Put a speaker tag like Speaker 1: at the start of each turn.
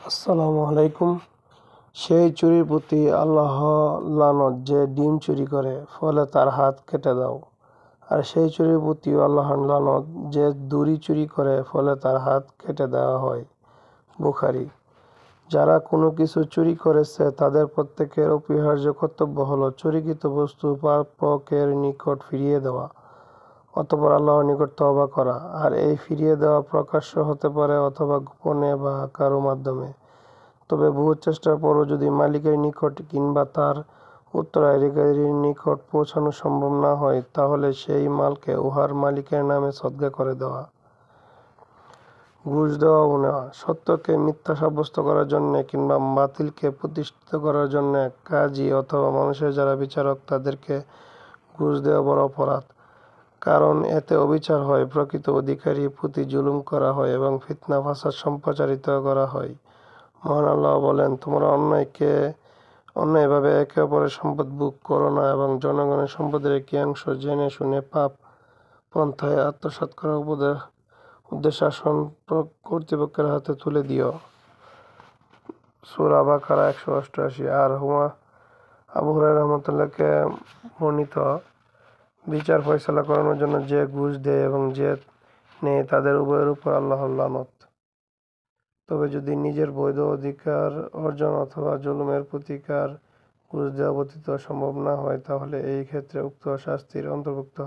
Speaker 1: আসসালামু আলাইকুম। সেই চুরির প্রতি আল্লাহ লানত যে ডিম চুরি করে, ফলে তার হাত কেটে দাও। আর সেই চুরির প্রতি আল্লাহর লানত যে দড়ি চুরি করে, ফলে তার হাত কেটে দেওয়া হয়। বুখারী। যারা কোনো কিছু চুরি করেছে তাদের প্রত্যেকের অপরিহার্য কর্তব্য হলো চুরিকৃত বস্তু প্রাপকের নিকট ফিরিয়ে দেওয়া, অতঃপর আল্লাহর নিকট তওবা করা। আর এই ফিরিয়ে দেওয়া প্রকাশ্য হতে পারে অথবা গোপনে বা কারো মাধ্যমে। তবে বহু চেষ্টার পরও যদি মালিকের নিকট কিংবা তার উত্তরাধিকারীর নিকট পৌঁছানো সম্ভব না হয়, তাহলে সেই মালকে উহার মালিকের নামে সদকা করে দেওয়া। ঘুষ দেওয়া ও নেওয়া। সত্যকে মিথ্যা সাব্যস্ত করার জন্য কিংবা বাতিলকে প্রতিষ্ঠিত করার জন্য কাজী অথবা মানুষের যারা বিচারক তাদেরকে ঘুষ দেওয়া বড় অপরাধ। কারণ এতে অবিচার হয়, প্রকৃত অধিকারীর প্রতি জুলুম করা হয় এবং ফিতনা ফাসাদ সম্প্রচারিত করা হয়। মহান আল্লাহ বলেন, তোমরা অন্যায়ভাবে একে অপরের সম্পদ ভোগ করো না এবং জনগণের সম্পদের একটি অংশ জেনে শুনে পাপ পন্থায় আত্মসাৎ করার উদ্দেশ্যে শাসন কর্তৃপক্ষের হাতে তুলে দিও। সূরা বাকারা 188। আর আবু হুরায়রা রাহমাতুল্লাহকে বর্ণিত, বিচার ফয়সালা করানোর জন্য যে ঘুষ দেয় এবং যে নেয় তাদের উভয়ের উপর আল্লাহর লানত। তবে যদি নিজের বৈধ অধিকার অর্জন অথবা জুলুমের প্রতিকার ঘুষ দেওয়া ব্যতীত সম্ভব না হয়, তাহলে এই ক্ষেত্রে উক্ত শাস্তির অন্তর্ভুক্ত